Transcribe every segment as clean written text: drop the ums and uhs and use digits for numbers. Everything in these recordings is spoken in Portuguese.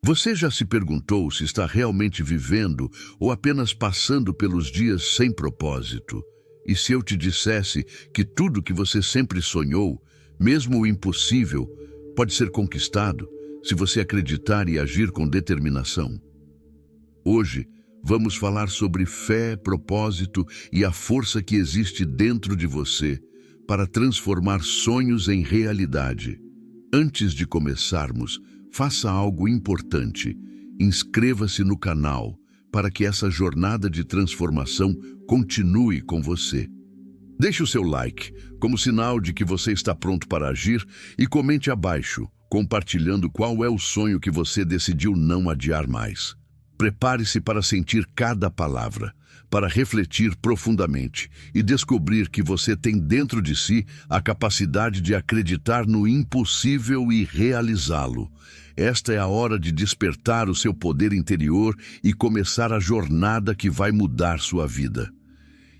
Você já se perguntou se está realmente vivendo ou apenas passando pelos dias sem propósito? E se eu te dissesse que tudo que você sempre sonhou, mesmo o impossível, pode ser conquistado se você acreditar e agir com determinação? Hoje, vamos falar sobre fé, propósito e a força que existe dentro de você para transformar sonhos em realidade. Antes de começarmos, faça algo importante. Inscreva-se no canal para que essa jornada de transformação continue com você. Deixe o seu like como sinal de que você está pronto para agir e comente abaixo, compartilhando qual é o sonho que você decidiu não adiar mais. Prepare-se para sentir cada palavra, para refletir profundamente e descobrir que você tem dentro de si a capacidade de acreditar no impossível e realizá-lo. Esta é a hora de despertar o seu poder interior e começar a jornada que vai mudar sua vida.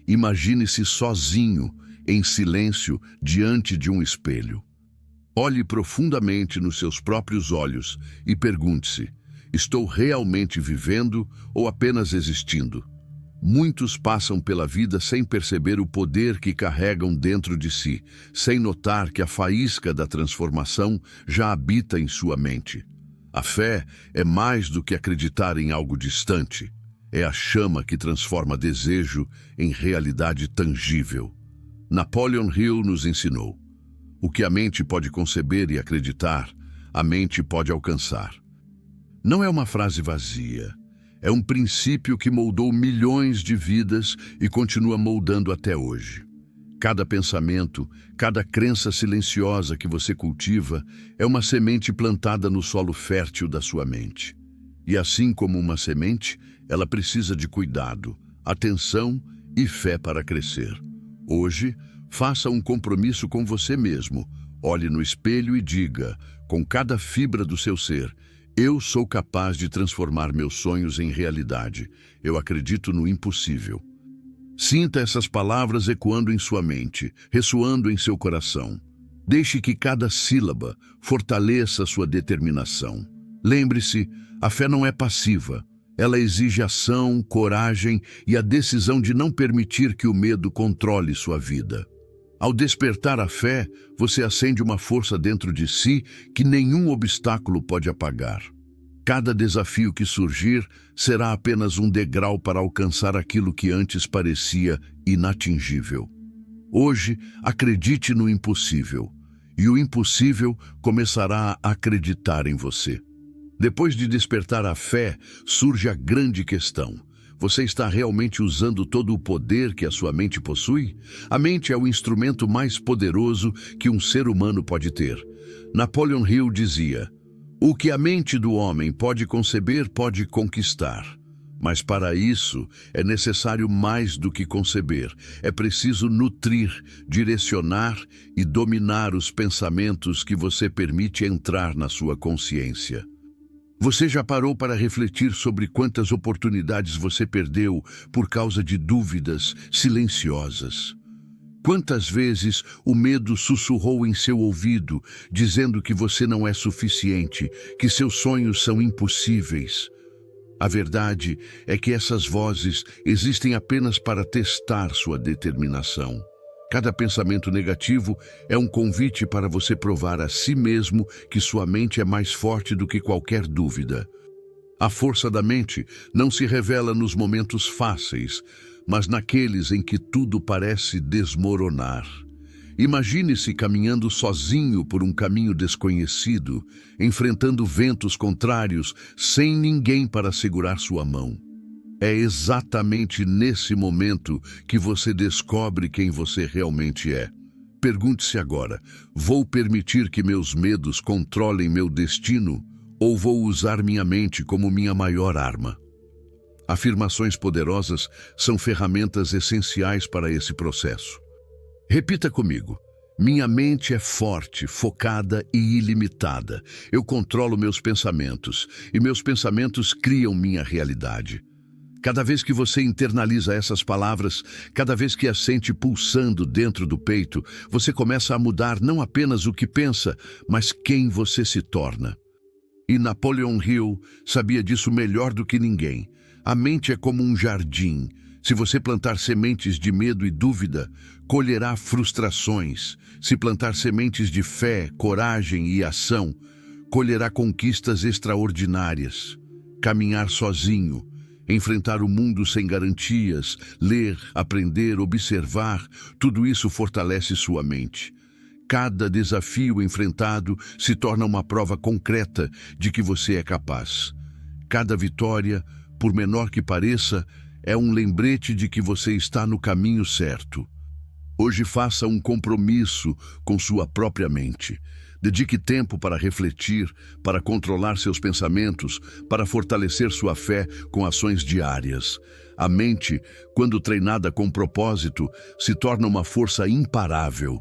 Imagine-se sozinho, em silêncio, diante de um espelho. Olhe profundamente nos seus próprios olhos e pergunte-se: estou realmente vivendo ou apenas existindo? Muitos passam pela vida sem perceber o poder que carregam dentro de si, sem notar que a faísca da transformação já habita em sua mente. A fé é mais do que acreditar em algo distante. É a chama que transforma desejo em realidade tangível. Napoleon Hill nos ensinou: o que a mente pode conceber e acreditar, a mente pode alcançar. Não é uma frase vazia. É um princípio que moldou milhões de vidas e continua moldando até hoje. Cada pensamento, cada crença silenciosa que você cultiva é uma semente plantada no solo fértil da sua mente. E assim como uma semente, ela precisa de cuidado, atenção e fé para crescer. Hoje, faça um compromisso com você mesmo. Olhe no espelho e diga, com cada fibra do seu ser: eu sou capaz de transformar meus sonhos em realidade. Eu acredito no impossível. Sinta essas palavras ecoando em sua mente, ressoando em seu coração. Deixe que cada sílaba fortaleça sua determinação. Lembre-se, a fé não é passiva. Ela exige ação, coragem e a decisão de não permitir que o medo controle sua vida. Ao despertar a fé, você acende uma força dentro de si que nenhum obstáculo pode apagar. Cada desafio que surgir será apenas um degrau para alcançar aquilo que antes parecia inatingível. Hoje, acredite no impossível, e o impossível começará a acreditar em você. Depois de despertar a fé, surge a grande questão: você está realmente usando todo o poder que a sua mente possui? A mente é o instrumento mais poderoso que um ser humano pode ter. Napoleon Hill dizia: o que a mente do homem pode conceber pode conquistar. Mas para isso é necessário mais do que conceber. É preciso nutrir, direcionar e dominar os pensamentos que você permite entrar na sua consciência. Você já parou para refletir sobre quantas oportunidades você perdeu por causa de dúvidas silenciosas? Quantas vezes o medo sussurrou em seu ouvido, dizendo que você não é suficiente, que seus sonhos são impossíveis? A verdade é que essas vozes existem apenas para testar sua determinação. Cada pensamento negativo é um convite para você provar a si mesmo que sua mente é mais forte do que qualquer dúvida. A força da mente não se revela nos momentos fáceis, mas naqueles em que tudo parece desmoronar. Imagine-se caminhando sozinho por um caminho desconhecido, enfrentando ventos contrários, sem ninguém para segurar sua mão. É exatamente nesse momento que você descobre quem você realmente é. Pergunte-se agora: vou permitir que meus medos controlem meu destino ou vou usar minha mente como minha maior arma? Afirmações poderosas são ferramentas essenciais para esse processo. Repita comigo: minha mente é forte, focada e ilimitada. Eu controlo meus pensamentos e meus pensamentos criam minha realidade. Cada vez que você internaliza essas palavras, cada vez que as sente pulsando dentro do peito, você começa a mudar não apenas o que pensa, mas quem você se torna. E Napoleon Hill sabia disso melhor do que ninguém. A mente é como um jardim. Se você plantar sementes de medo e dúvida, colherá frustrações. Se plantar sementes de fé, coragem e ação, colherá conquistas extraordinárias. Caminhar sozinho, enfrentar o mundo sem garantias, ler, aprender, observar, tudo isso fortalece sua mente. Cada desafio enfrentado se torna uma prova concreta de que você é capaz. Cada vitória, por menor que pareça, é um lembrete de que você está no caminho certo. Hoje faça um compromisso com sua própria mente. Dedique tempo para refletir, para controlar seus pensamentos, para fortalecer sua fé com ações diárias. A mente, quando treinada com propósito, se torna uma força imparável,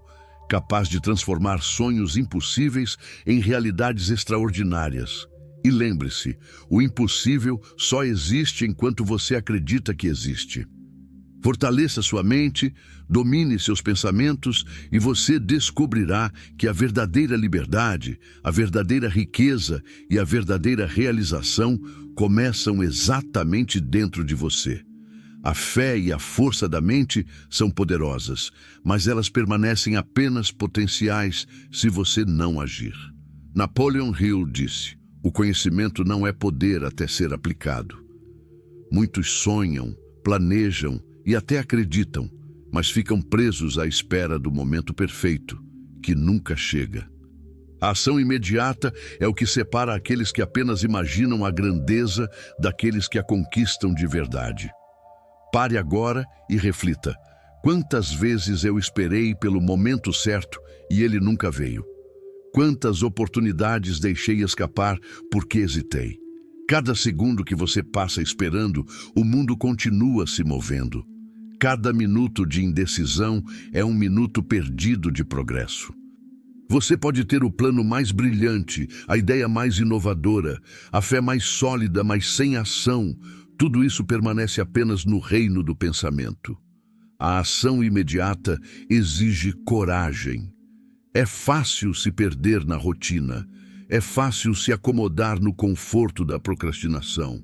capaz de transformar sonhos impossíveis em realidades extraordinárias. E lembre-se, o impossível só existe enquanto você acredita que existe. Fortaleça sua mente, domine seus pensamentos e você descobrirá que a verdadeira liberdade, a verdadeira riqueza e a verdadeira realização começam exatamente dentro de você. A fé e a força da mente são poderosas, mas elas permanecem apenas potenciais se você não agir. Napoleon Hill disse: "O conhecimento não é poder até ser aplicado." Muitos sonham, planejam e até acreditam, mas ficam presos à espera do momento perfeito, que nunca chega. A ação imediata é o que separa aqueles que apenas imaginam a grandeza daqueles que a conquistam de verdade. Pare agora e reflita. Quantas vezes eu esperei pelo momento certo e ele nunca veio? Quantas oportunidades deixei escapar porque hesitei? Cada segundo que você passa esperando, o mundo continua se movendo. Cada minuto de indecisão é um minuto perdido de progresso. Você pode ter o plano mais brilhante, a ideia mais inovadora, a fé mais sólida, mas sem ação, tudo isso permanece apenas no reino do pensamento. A ação imediata exige coragem. É fácil se perder na rotina. É fácil se acomodar no conforto da procrastinação.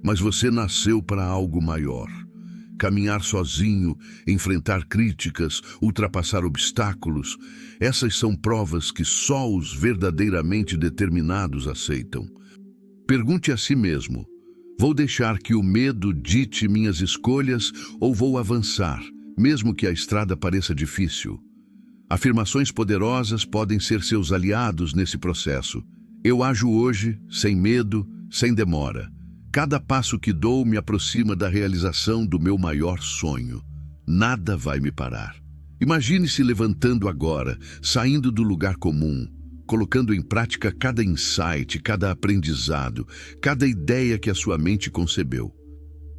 Mas você nasceu para algo maior. Caminhar sozinho, enfrentar críticas, ultrapassar obstáculos, essas são provas que só os verdadeiramente determinados aceitam. Pergunte a si mesmo: vou deixar que o medo dite minhas escolhas ou vou avançar, mesmo que a estrada pareça difícil? Afirmações poderosas podem ser seus aliados nesse processo. Eu ajo hoje, sem medo, sem demora. Cada passo que dou me aproxima da realização do meu maior sonho. Nada vai me parar. Imagine-se levantando agora, saindo do lugar comum, colocando em prática cada insight, cada aprendizado, cada ideia que a sua mente concebeu.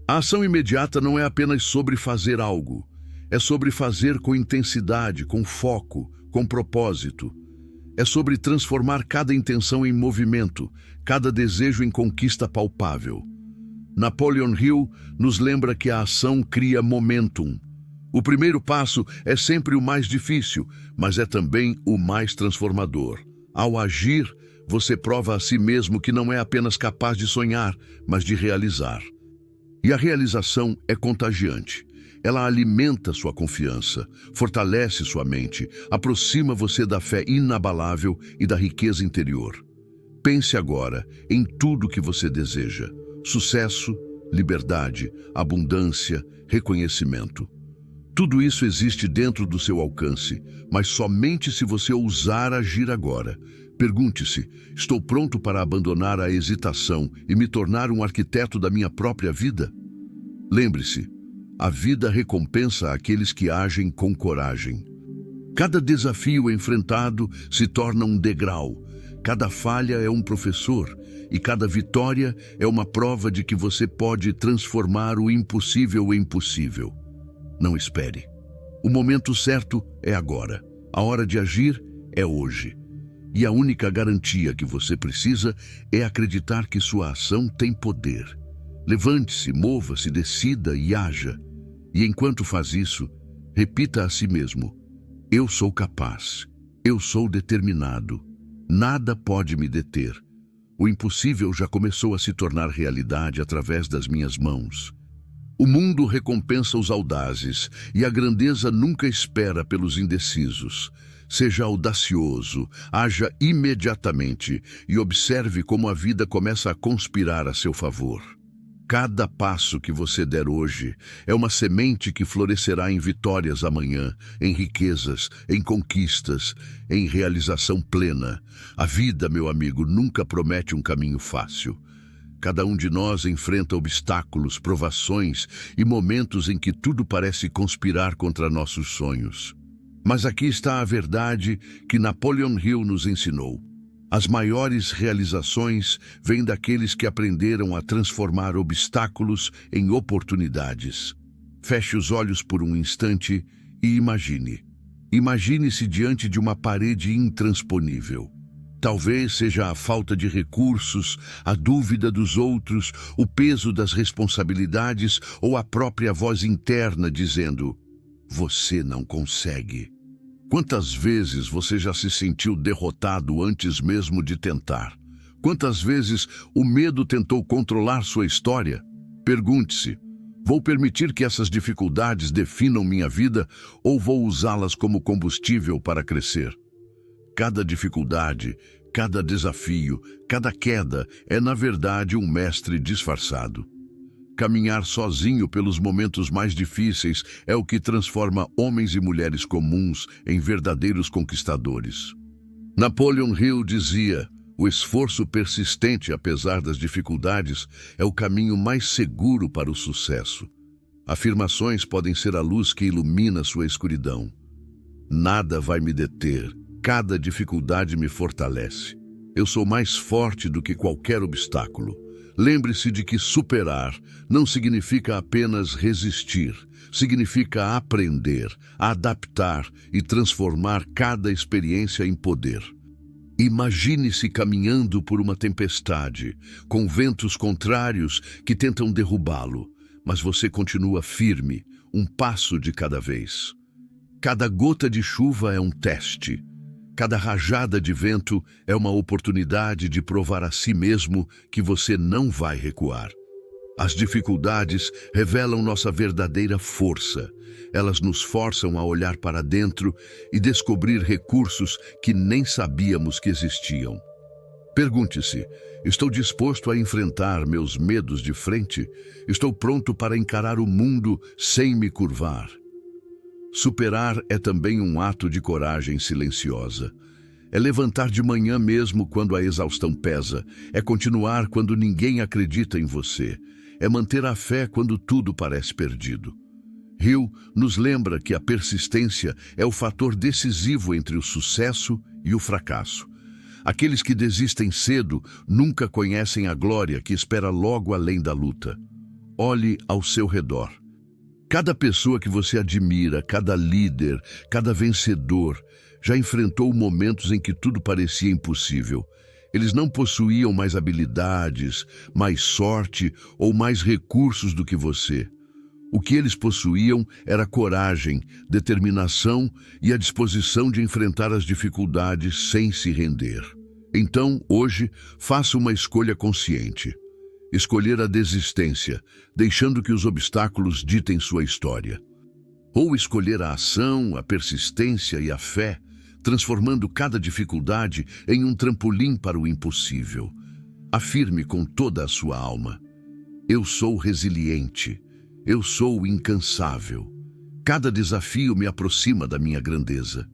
A ação imediata não é apenas sobre fazer algo. É sobre fazer com intensidade, com foco, com propósito. É sobre transformar cada intenção em movimento, cada desejo em conquista palpável. Napoleon Hill nos lembra que a ação cria momentum. O primeiro passo é sempre o mais difícil, mas é também o mais transformador. Ao agir, você prova a si mesmo que não é apenas capaz de sonhar, mas de realizar. E a realização é contagiante. Ela alimenta sua confiança, fortalece sua mente, aproxima você da fé inabalável e da riqueza interior. Pense agora em tudo que você deseja: sucesso, liberdade, abundância, reconhecimento. Tudo isso existe dentro do seu alcance, mas somente se você ousar agir agora. Pergunte-se: estou pronto para abandonar a hesitação e me tornar um arquiteto da minha própria vida? Lembre-se, a vida recompensa aqueles que agem com coragem. Cada desafio enfrentado se torna um degrau, cada falha é um professor e cada vitória é uma prova de que você pode transformar o impossível em possível. Não espere. O momento certo é agora. A hora de agir é hoje. E a única garantia que você precisa é acreditar que sua ação tem poder. Levante-se, mova-se, decida e haja. E enquanto faz isso, repita a si mesmo: eu sou capaz, eu sou determinado, nada pode me deter. O impossível já começou a se tornar realidade através das minhas mãos. O mundo recompensa os audazes e a grandeza nunca espera pelos indecisos. Seja audacioso, haja imediatamente e observe como a vida começa a conspirar a seu favor. Cada passo que você der hoje é uma semente que florescerá em vitórias amanhã, em riquezas, em conquistas, em realização plena. A vida, meu amigo, nunca promete um caminho fácil. Cada um de nós enfrenta obstáculos, provações e momentos em que tudo parece conspirar contra nossos sonhos. Mas aqui está a verdade que Napoleon Hill nos ensinou. As maiores realizações vêm daqueles que aprenderam a transformar obstáculos em oportunidades. Feche os olhos por um instante e imagine. Imagine-se diante de uma parede intransponível. Talvez seja a falta de recursos, a dúvida dos outros, o peso das responsabilidades ou a própria voz interna dizendo: "Você não consegue." Quantas vezes você já se sentiu derrotado antes mesmo de tentar? Quantas vezes o medo tentou controlar sua história? Pergunte-se: vou permitir que essas dificuldades definam minha vida ou vou usá-las como combustível para crescer? Cada dificuldade, cada desafio, cada queda é, na verdade, um mestre disfarçado. Caminhar sozinho pelos momentos mais difíceis é o que transforma homens e mulheres comuns em verdadeiros conquistadores. Napoleon Hill dizia: o esforço persistente, apesar das dificuldades, é o caminho mais seguro para o sucesso. Afirmações podem ser a luz que ilumina sua escuridão. Nada vai me deter, cada dificuldade me fortalece. Eu sou mais forte do que qualquer obstáculo. Lembre-se de que superar não significa apenas resistir, significa aprender, adaptar e transformar cada experiência em poder. Imagine-se caminhando por uma tempestade, com ventos contrários que tentam derrubá-lo, mas você continua firme, um passo de cada vez. Cada gota de chuva é um teste. Cada rajada de vento é uma oportunidade de provar a si mesmo que você não vai recuar. As dificuldades revelam nossa verdadeira força. Elas nos forçam a olhar para dentro e descobrir recursos que nem sabíamos que existiam. Pergunte-se: estou disposto a enfrentar meus medos de frente? Estou pronto para encarar o mundo sem me curvar? Superar é também um ato de coragem silenciosa. É levantar de manhã mesmo quando a exaustão pesa. É continuar quando ninguém acredita em você. É manter a fé quando tudo parece perdido. Hill nos lembra que a persistência é o fator decisivo entre o sucesso e o fracasso. Aqueles que desistem cedo nunca conhecem a glória que espera logo além da luta. Olhe ao seu redor. Cada pessoa que você admira, cada líder, cada vencedor, já enfrentou momentos em que tudo parecia impossível. Eles não possuíam mais habilidades, mais sorte ou mais recursos do que você. O que eles possuíam era coragem, determinação e a disposição de enfrentar as dificuldades sem se render. Então, hoje, faça uma escolha consciente. Escolher a desistência, deixando que os obstáculos ditem sua história. Ou escolher a ação, a persistência e a fé, transformando cada dificuldade em um trampolim para o impossível. Afirme com toda a sua alma: eu sou resiliente, eu sou incansável. Cada desafio me aproxima da minha grandeza.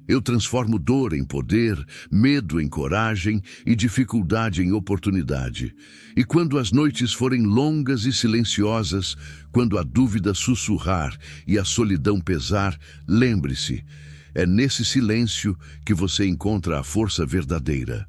Eu transformo dor em poder, medo em coragem e dificuldade em oportunidade. E quando as noites forem longas e silenciosas, quando a dúvida sussurrar e a solidão pesar, lembre-se, é nesse silêncio que você encontra a força verdadeira.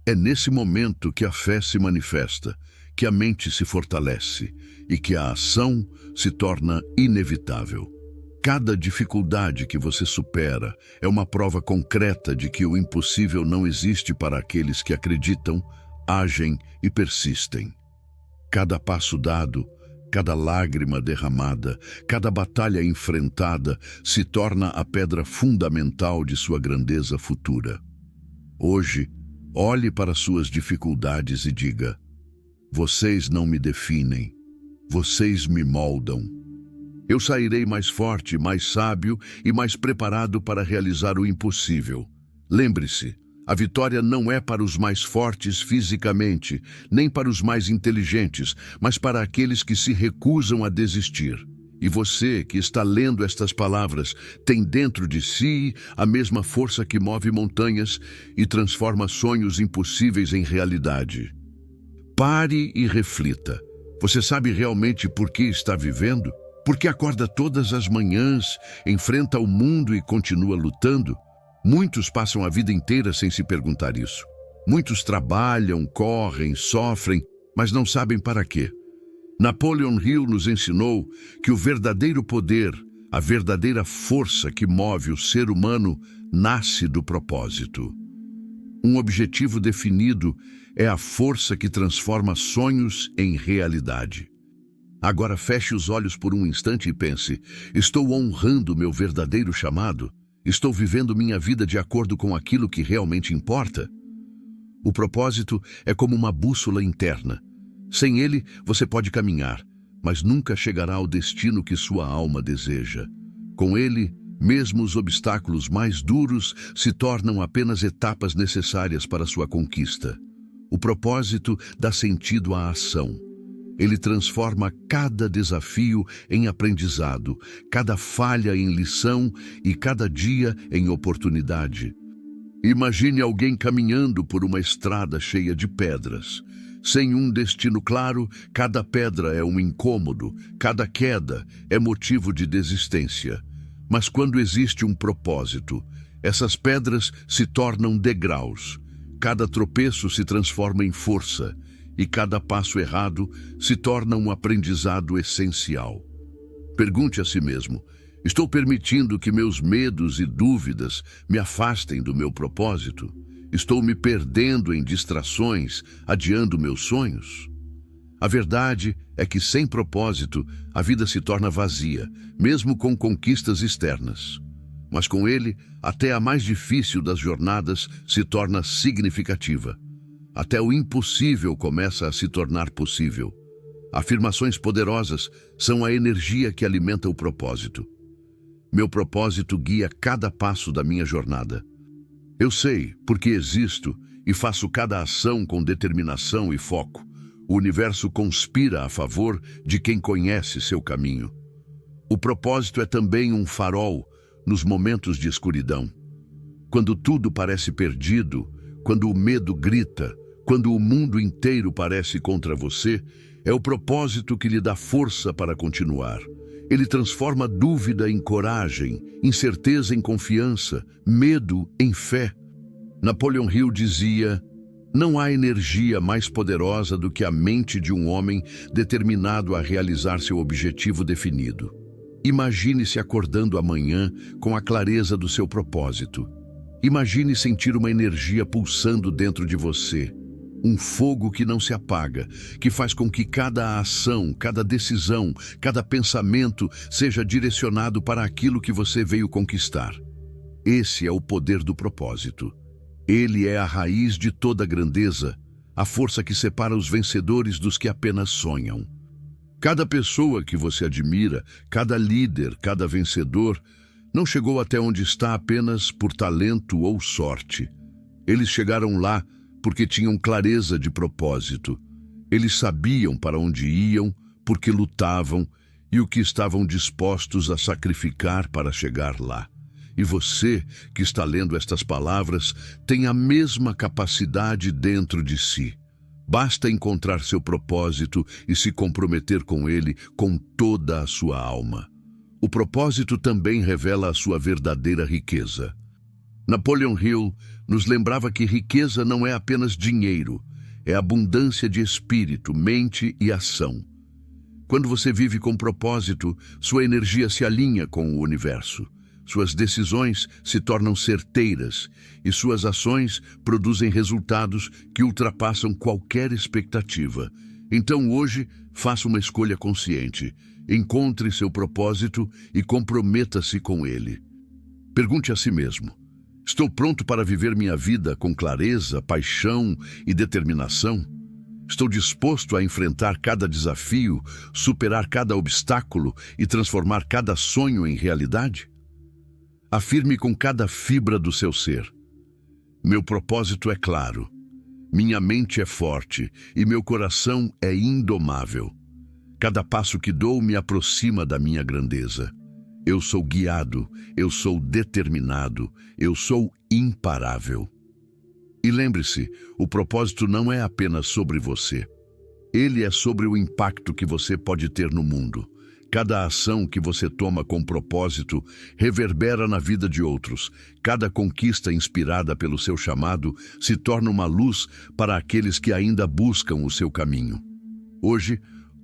É nesse momento que a fé se manifesta, que a mente se fortalece e que a ação se torna inevitável. Cada dificuldade que você supera é uma prova concreta de que o impossível não existe para aqueles que acreditam, agem e persistem. Cada passo dado, cada lágrima derramada, cada batalha enfrentada se torna a pedra fundamental de sua grandeza futura. Hoje, Olhe para suas dificuldades e diga: vocês não me definem, vocês me moldam. Eu sairei mais forte, mais sábio e mais preparado para realizar o impossível. Lembre-se, a vitória não é para os mais fortes fisicamente, nem para os mais inteligentes, mas para aqueles que se recusam a desistir. E você, que está lendo estas palavras, tem dentro de si a mesma força que move montanhas e transforma sonhos impossíveis em realidade. Pare e reflita. Você sabe realmente por que está vivendo? Por que acorda todas as manhãs, enfrenta o mundo e continua lutando? Muitos passam a vida inteira sem se perguntar isso. Muitos trabalham, correm, sofrem, mas não sabem para quê. Napoleon Hill nos ensinou que o verdadeiro poder, a verdadeira força que move o ser humano, nasce do propósito. Um objetivo definido é a força que transforma sonhos em realidade. Agora feche os olhos por um instante e pense: estou honrando meu verdadeiro chamado? Estou vivendo minha vida de acordo com aquilo que realmente importa? O propósito é como uma bússola interna. Sem ele, você pode caminhar, mas nunca chegará ao destino que sua alma deseja. Com ele, mesmo os obstáculos mais duros se tornam apenas etapas necessárias para sua conquista. O propósito dá sentido à ação. Ele transforma cada desafio em aprendizado, cada falha em lição e cada dia em oportunidade. Imagine alguém caminhando por uma estrada cheia de pedras. Sem um destino claro, cada pedra é um incômodo, cada queda é motivo de desistência. Mas quando existe um propósito, essas pedras se tornam degraus. Cada tropeço se transforma em força e cada passo errado se torna um aprendizado essencial. Pergunte a si mesmo: estou permitindo que meus medos e dúvidas me afastem do meu propósito? Estou me perdendo em distrações, adiando meus sonhos? A verdade é que sem propósito, a vida se torna vazia, mesmo com conquistas externas. Mas com ele, até a mais difícil das jornadas se torna significativa. Até o impossível começa a se tornar possível. Afirmações poderosas são a energia que alimenta o propósito. Meu propósito guia cada passo da minha jornada. Eu sei porque existo e faço cada ação com determinação e foco. O universo conspira a favor de quem conhece seu caminho. O propósito é também um farol nos momentos de escuridão. Quando tudo parece perdido, quando o medo grita, quando o mundo inteiro parece contra você, é o propósito que lhe dá força para continuar. Ele transforma dúvida em coragem, incerteza em confiança, medo em fé. Napoleon Hill dizia: não há energia mais poderosa do que a mente de um homem determinado a realizar seu objetivo definido. Imagine-se acordando amanhã com a clareza do seu propósito. Imagine sentir uma energia pulsando dentro de você. Um fogo que não se apaga, que faz com que cada ação, cada decisão, cada pensamento seja direcionado para aquilo que você veio conquistar. Esse é o poder do propósito. Ele é a raiz de toda grandeza, a força que separa os vencedores dos que apenas sonham. Cada pessoa que você admira, cada líder, cada vencedor, não chegou até onde está apenas por talento ou sorte. Eles chegaram lá porque tinham clareza de propósito. Eles sabiam para onde iam, porque lutavam e o que estavam dispostos a sacrificar para chegar lá. E você, que está lendo estas palavras, tem a mesma capacidade dentro de si. Basta encontrar seu propósito e se comprometer com ele com toda a sua alma. O propósito também revela a sua verdadeira riqueza. Napoleon Hill nos lembrava que riqueza não é apenas dinheiro, é abundância de espírito, mente e ação. Quando você vive com propósito, sua energia se alinha com o universo. Suas decisões se tornam certeiras e suas ações produzem resultados que ultrapassam qualquer expectativa. Então hoje, faça uma escolha consciente. Encontre seu propósito e comprometa-se com ele. Pergunte a si mesmo: Estou pronto para viver minha vida com clareza, paixão e determinação? Estou disposto a enfrentar cada desafio, superar cada obstáculo e transformar cada sonho em realidade? Afirme com cada fibra do seu ser: meu propósito é claro, minha mente é forte e meu coração é indomável. Cada passo que dou me aproxima da minha grandeza. Eu sou guiado, eu sou determinado, eu sou imparável. E lembre-se, o propósito não é apenas sobre você. Ele é sobre o impacto que você pode ter no mundo. Cada ação que você toma com propósito reverbera na vida de outros. Cada conquista inspirada pelo seu chamado se torna uma luz para aqueles que ainda buscam o seu caminho. Hoje,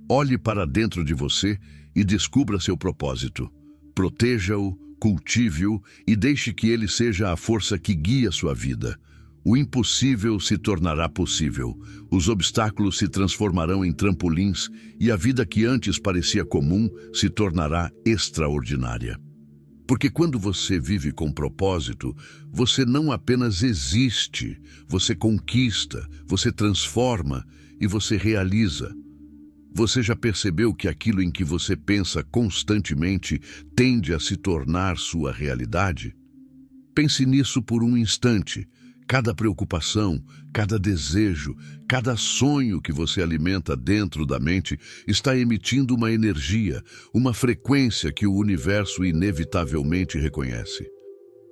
olhe para dentro de você e descubra seu propósito. Proteja-o, cultive-o e deixe que ele seja a força que guia sua vida. O impossível se tornará possível, os obstáculos se transformarão em trampolins e a vida que antes parecia comum se tornará extraordinária. Porque quando você vive com propósito, você não apenas existe, você conquista, você transforma e você realiza. Você já percebeu que aquilo em que você pensa constantemente tende a se tornar sua realidade? Pense nisso por um instante. Cada preocupação, cada desejo, cada sonho que você alimenta dentro da mente está emitindo uma energia, uma frequência que o universo inevitavelmente reconhece.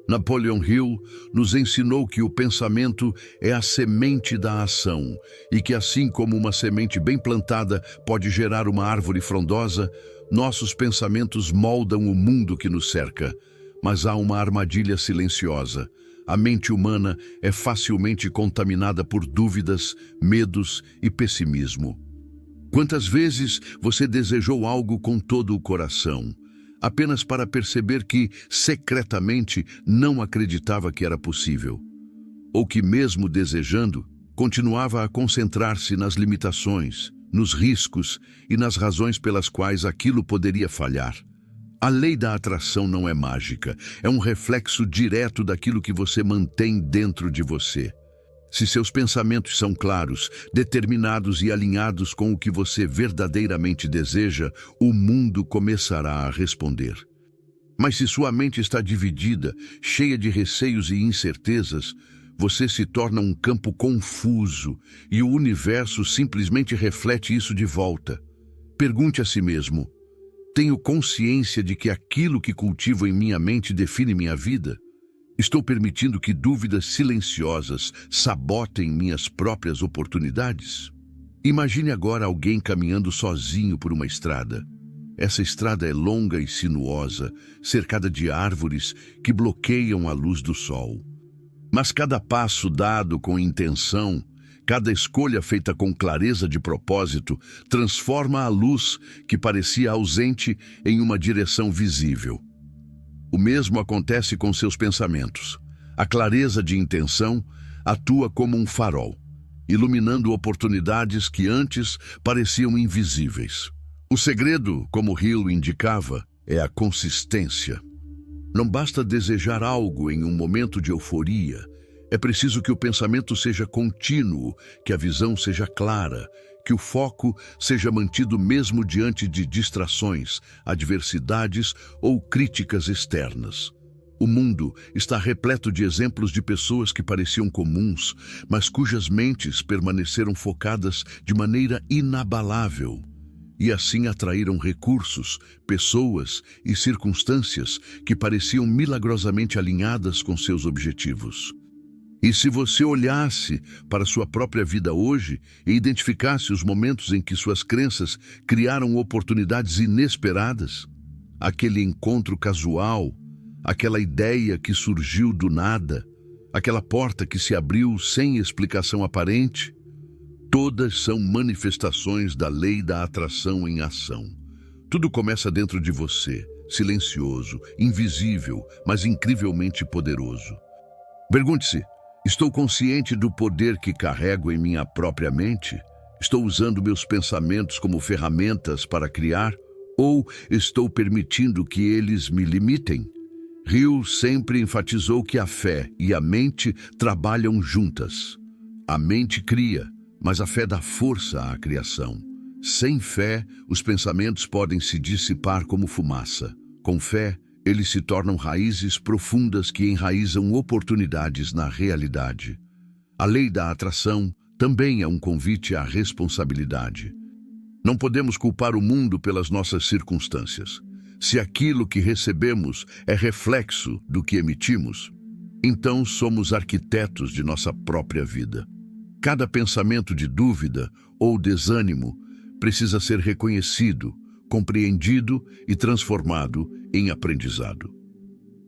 Napoleon Hill nos ensinou que o pensamento é a semente da ação e que, assim como uma semente bem plantada pode gerar uma árvore frondosa, nossos pensamentos moldam o mundo que nos cerca. Mas há uma armadilha silenciosa. A mente humana é facilmente contaminada por dúvidas, medos e pessimismo. Quantas vezes você desejou algo com todo o coração, apenas para perceber que, secretamente, não acreditava que era possível? Ou que, mesmo desejando, continuava a concentrar-se nas limitações, nos riscos e nas razões pelas quais aquilo poderia falhar? A lei da atração não é mágica, é um reflexo direto daquilo que você mantém dentro de você. Se seus pensamentos são claros, determinados e alinhados com o que você verdadeiramente deseja, o mundo começará a responder. Mas se sua mente está dividida, cheia de receios e incertezas, você se torna um campo confuso e o universo simplesmente reflete isso de volta. Pergunte a si mesmo: tenho consciência de que aquilo que cultivo em minha mente define minha vida? Estou permitindo que dúvidas silenciosas sabotem minhas próprias oportunidades? Imagine agora alguém caminhando sozinho por uma estrada. Essa estrada é longa e sinuosa, cercada de árvores que bloqueiam a luz do sol. Mas cada passo dado com intenção, cada escolha feita com clareza de propósito, transforma a luz que parecia ausente em uma direção visível. O mesmo acontece com seus pensamentos. A clareza de intenção atua como um farol, iluminando oportunidades que antes pareciam invisíveis. O segredo, como Hill indicava, é a consistência. Não basta desejar algo em um momento de euforia. É preciso que o pensamento seja contínuo, que a visão seja clara, que o foco seja mantido mesmo diante de distrações, adversidades ou críticas externas. O mundo está repleto de exemplos de pessoas que pareciam comuns, mas cujas mentes permaneceram focadas de maneira inabalável. E assim atraíram recursos, pessoas e circunstâncias que pareciam milagrosamente alinhadas com seus objetivos. E se você olhasse para sua própria vida hoje e identificasse os momentos em que suas crenças criaram oportunidades inesperadas, aquele encontro casual, aquela ideia que surgiu do nada, aquela porta que se abriu sem explicação aparente, todas são manifestações da lei da atração em ação. Tudo começa dentro de você, silencioso, invisível, mas incrivelmente poderoso. Pergunte-se: estou consciente do poder que carrego em minha própria mente? Estou usando meus pensamentos como ferramentas para criar? Ou estou permitindo que eles me limitem? Hill sempre enfatizou que a fé e a mente trabalham juntas. A mente cria, mas a fé dá força à criação. Sem fé, os pensamentos podem se dissipar como fumaça. Com fé, eles se tornam raízes profundas que enraizam oportunidades na realidade. A lei da atração também é um convite à responsabilidade. Não podemos culpar o mundo pelas nossas circunstâncias. Se aquilo que recebemos é reflexo do que emitimos, então somos arquitetos de nossa própria vida. Cada pensamento de dúvida ou desânimo precisa ser reconhecido, compreendido e transformado em aprendizado.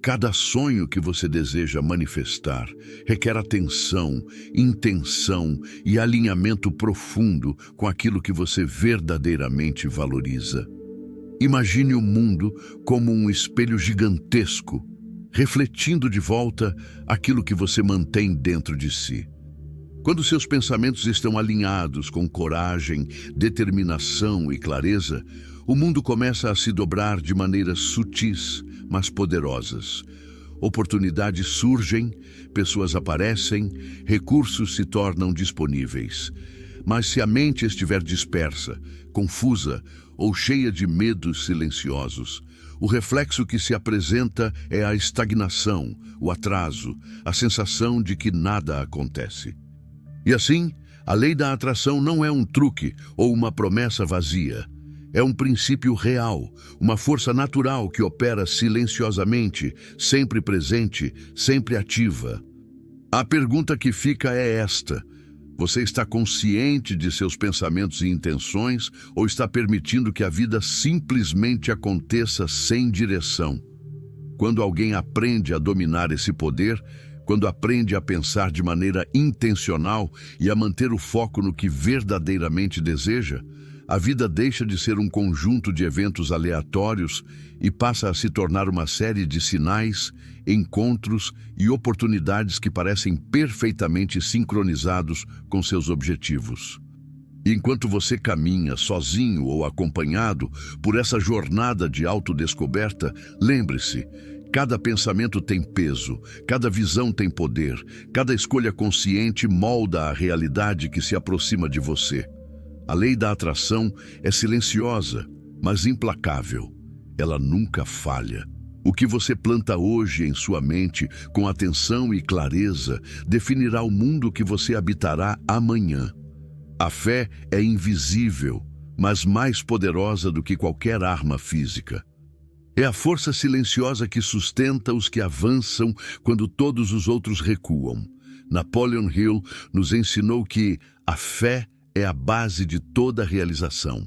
Cada sonho que você deseja manifestar requer atenção, intenção e alinhamento profundo com aquilo que você verdadeiramente valoriza. Imagine o mundo como um espelho gigantesco, refletindo de volta aquilo que você mantém dentro de si. Quando seus pensamentos estão alinhados com coragem, determinação e clareza, o mundo começa a se dobrar de maneiras sutis, mas poderosas. Oportunidades surgem, pessoas aparecem, recursos se tornam disponíveis. Mas se a mente estiver dispersa, confusa ou cheia de medos silenciosos, o reflexo que se apresenta é a estagnação, o atraso, a sensação de que nada acontece. E assim, a lei da atração não é um truque ou uma promessa vazia. É um princípio real, uma força natural que opera silenciosamente, sempre presente, sempre ativa. A pergunta que fica é esta: você está consciente de seus pensamentos e intenções ou está permitindo que a vida simplesmente aconteça sem direção? Quando alguém aprende a dominar esse poder, quando aprende a pensar de maneira intencional e a manter o foco no que verdadeiramente deseja, a vida deixa de ser um conjunto de eventos aleatórios e passa a se tornar uma série de sinais, encontros e oportunidades que parecem perfeitamente sincronizados com seus objetivos. E enquanto você caminha sozinho ou acompanhado por essa jornada de autodescoberta, lembre-se: cada pensamento tem peso, cada visão tem poder, cada escolha consciente molda a realidade que se aproxima de você. A lei da atração é silenciosa, mas implacável. Ela nunca falha. O que você planta hoje em sua mente, com atenção e clareza, definirá o mundo que você habitará amanhã. A fé é invisível, mas mais poderosa do que qualquer arma física. É a força silenciosa que sustenta os que avançam quando todos os outros recuam. Napoleon Hill nos ensinou que a fé é a base de toda realização.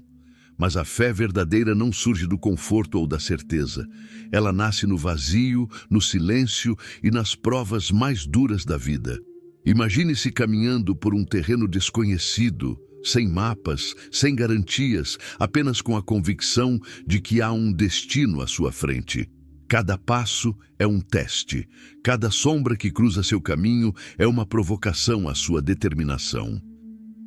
Mas a fé verdadeira não surge do conforto ou da certeza. Ela nasce no vazio, no silêncio e nas provas mais duras da vida. Imagine-se caminhando por um terreno desconhecido, sem mapas, sem garantias, apenas com a convicção de que há um destino à sua frente. Cada passo é um teste. Cada sombra que cruza seu caminho é uma provocação à sua determinação.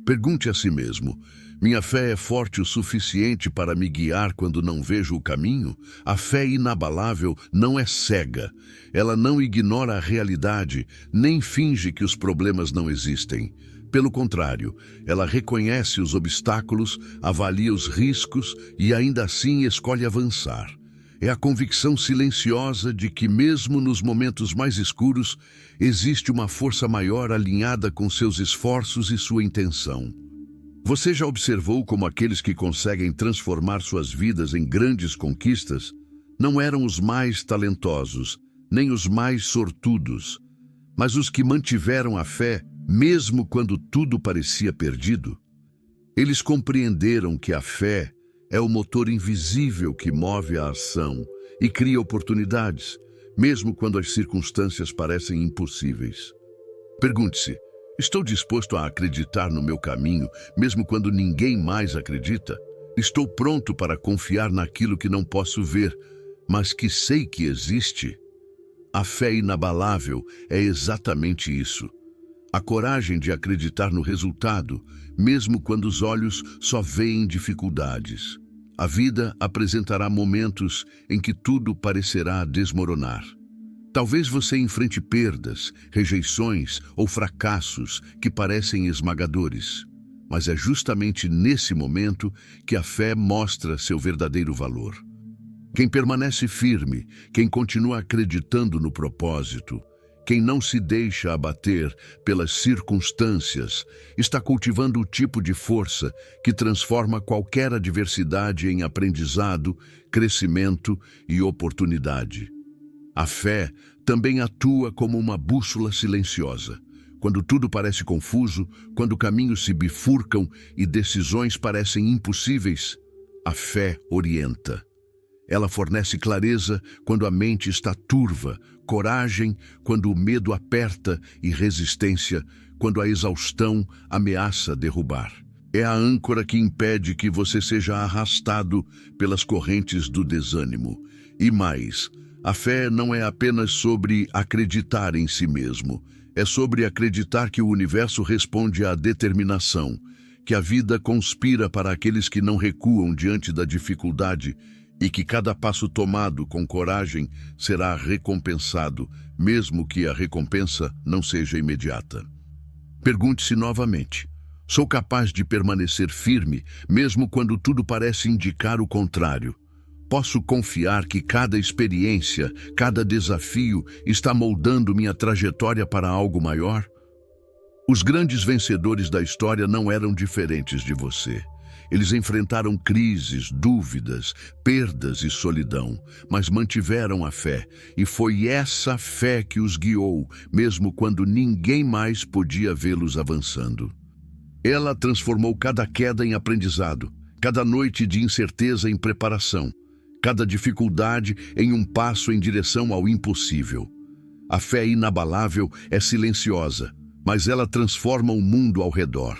Pergunte a si mesmo: minha fé é forte o suficiente para me guiar quando não vejo o caminho? A fé inabalável não é cega. Ela não ignora a realidade, nem finge que os problemas não existem. Pelo contrário, ela reconhece os obstáculos, avalia os riscos e ainda assim escolhe avançar. É a convicção silenciosa de que, mesmo nos momentos mais escuros, existe uma força maior alinhada com seus esforços e sua intenção. Você já observou como aqueles que conseguem transformar suas vidas em grandes conquistas não eram os mais talentosos, nem os mais sortudos, mas os que mantiveram a fé, mesmo quando tudo parecia perdido? Eles compreenderam que a fé é o motor invisível que move a ação e cria oportunidades, mesmo quando as circunstâncias parecem impossíveis. Pergunte-se: estou disposto a acreditar no meu caminho, mesmo quando ninguém mais acredita? Estou pronto para confiar naquilo que não posso ver, mas que sei que existe? A fé inabalável é exatamente isso. A coragem de acreditar no resultado, mesmo quando os olhos só veem dificuldades. A vida apresentará momentos em que tudo parecerá desmoronar. Talvez você enfrente perdas, rejeições ou fracassos que parecem esmagadores, mas é justamente nesse momento que a fé mostra seu verdadeiro valor. Quem permanece firme, quem continua acreditando no propósito, quem não se deixa abater pelas circunstâncias, está cultivando o tipo de força que transforma qualquer adversidade em aprendizado, crescimento e oportunidade. A fé também atua como uma bússola silenciosa. Quando tudo parece confuso, quando caminhos se bifurcam e decisões parecem impossíveis, a fé orienta. Ela fornece clareza quando a mente está turva, coragem quando o medo aperta e resistência quando a exaustão ameaça derrubar. É a âncora que impede que você seja arrastado pelas correntes do desânimo. E mais, a fé não é apenas sobre acreditar em si mesmo. É sobre acreditar que o universo responde à determinação, que a vida conspira para aqueles que não recuam diante da dificuldade e que cada passo tomado com coragem será recompensado, mesmo que a recompensa não seja imediata. Pergunte-se novamente: sou capaz de permanecer firme, mesmo quando tudo parece indicar o contrário? Posso confiar que cada experiência, cada desafio está moldando minha trajetória para algo maior? Os grandes vencedores da história não eram diferentes de você. Eles enfrentaram crises, dúvidas, perdas e solidão, mas mantiveram a fé, e foi essa fé que os guiou, mesmo quando ninguém mais podia vê-los avançando. Ela transformou cada queda em aprendizado, cada noite de incerteza em preparação, cada dificuldade em um passo em direção ao impossível. A fé inabalável é silenciosa, mas ela transforma o mundo ao redor.